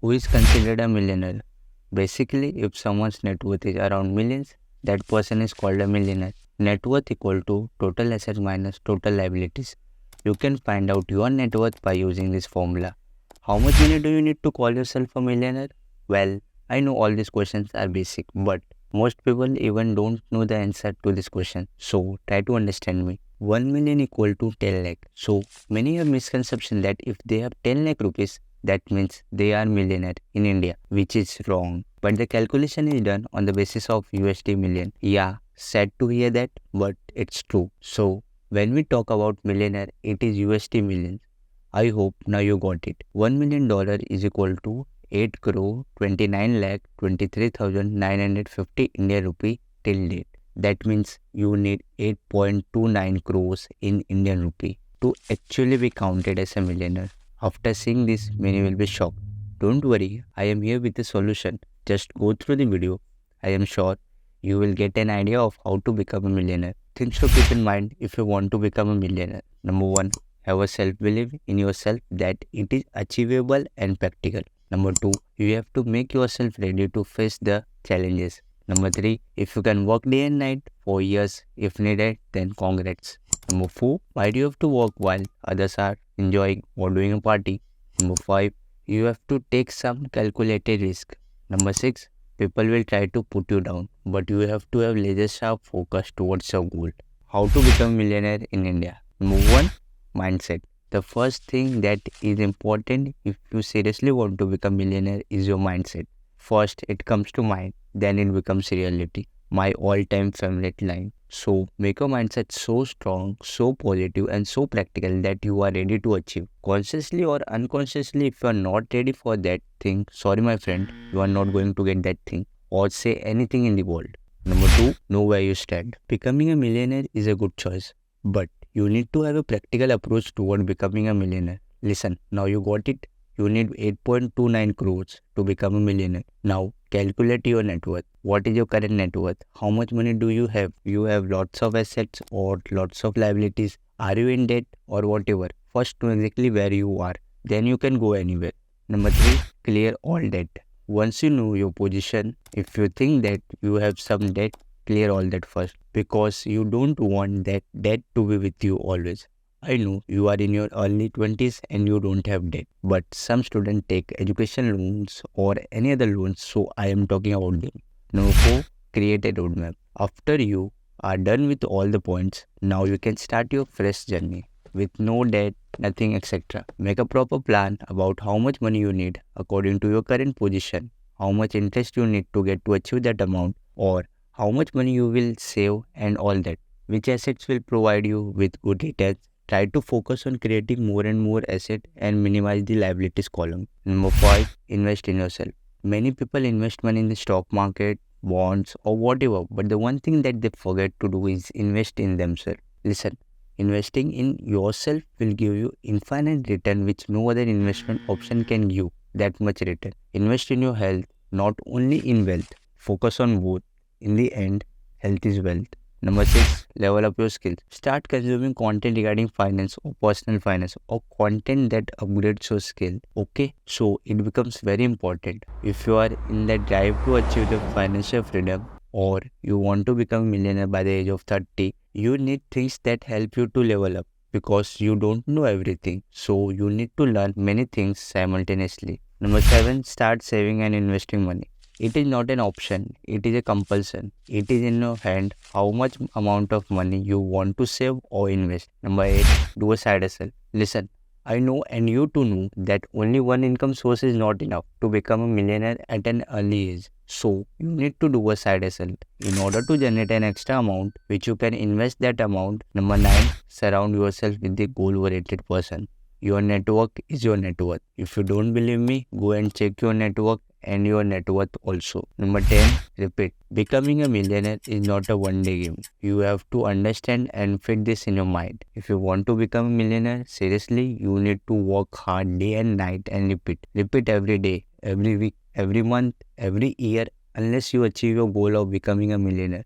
Who is considered a millionaire? Basically, if someone's net worth is around millions, that person is called a millionaire. Net worth equal to total assets minus total liabilities. You can find out your net worth by using this formula. How much money do you need to call yourself a millionaire? Well, I know all these questions are basic, but most people even don't know the answer to this question. So try to understand me. 1 million equal to 10 lakh. So many have misconception that if they have 10 lakh rupees, that means they are millionaire in India, which is wrong. But the calculation is done on the basis of USD million. Yeah, sad to hear that, but it's true. So when we talk about millionaire, it is USD millions. I hope now you got it. $1 million is equal to 8 crore 29 lakh 23,950 Indian rupee till date. That means you need 8.29 crores in Indian rupee to actually be counted as a millionaire. After seeing this, many will be shocked. Don't worry, I am here with a solution. Just go through the video. I am sure you will get an idea of how to become a millionaire. Things to keep in mind if you want to become a millionaire. Number 1, have a self-belief in yourself that it is achievable and practical. Number 2, you have to make yourself ready to face the challenges. Number 3, if you can work day and night for years if needed, then congrats. Number 4, why do you have to work while others are enjoying or doing a party? Number 5, you have to take some calculated risk. Number 6, people will try to put you down, but you have to have laser sharp focus towards your goal. How to become a millionaire in India? Number 1, mindset. The first thing that is important if you seriously want to become a millionaire is your mindset. First, it comes to mind, then it becomes reality. My all-time favorite line. So, make your mindset so strong, so positive, and so practical that you are ready to achieve. Consciously or unconsciously, if you are not ready for that thing, sorry my friend, you are not going to get that thing or say anything in the world. Number 2, know where you stand. Becoming a millionaire is a good choice, but you need to have a practical approach toward becoming a millionaire. Listen, now you got it. You need 8.29 crores to become a millionaire. Now, calculate your net worth. What is your current net worth? How much money do you have? You have lots of assets or lots of liabilities? Are you in debt or whatever? First, know exactly where you are. Then you can go anywhere. Number 3, clear all debt. Once you know your position, if you think that you have some debt, clear all that first, because you don't want that debt to be with you always. I know you are in your early 20s and you don't have debt, but some students take education loans or any other loans, so I am talking about them. Number 4, create a roadmap. After you are done with all the points, now you can start your fresh journey with no debt, nothing, etc. Make a proper plan about how much money you need according to your current position, how much interest you need to get to achieve that amount, or how much money you will save and all that. Which assets will provide you with good returns. Try to focus on creating more and more assets and minimize the liabilities column. Number 5, invest in yourself. Many people invest money in the stock market, bonds or whatever, but the one thing that they forget to do is invest in themselves. Listen, investing in yourself will give you infinite return which no other investment option can give that much return. Invest in your health, not only in wealth. Focus on both. In the end, health is wealth. Number 6, level up your skills. Start consuming content regarding finance or personal finance or content that upgrades your skill. Okay, so it becomes very important. If you are in the drive to achieve the financial freedom or you want to become a millionaire by the age of 30, you need things that help you to level up because you don't know everything. So you need to learn many things simultaneously. Number 7, start saving and investing money. It is not an option, it is a compulsion. It is in your hand how much amount of money you want to save or invest. Number 8, do a side hustle. Listen, I know and you too know that only one income source is not enough to become a millionaire at an early age. So, you need to do a side hustle in order to generate an extra amount which you can invest that amount. Number 9, surround yourself with the goal-oriented person. Your network is your net worth. If you don't believe me, go and check your network and your net worth also. Number 10, repeat. Becoming a millionaire is not a one-day game. You have to understand and fit this in your mind. If you want to become a millionaire, seriously, you need to work hard day and night and repeat. Repeat every day, every week, every month, every year, unless you achieve your goal of becoming a millionaire.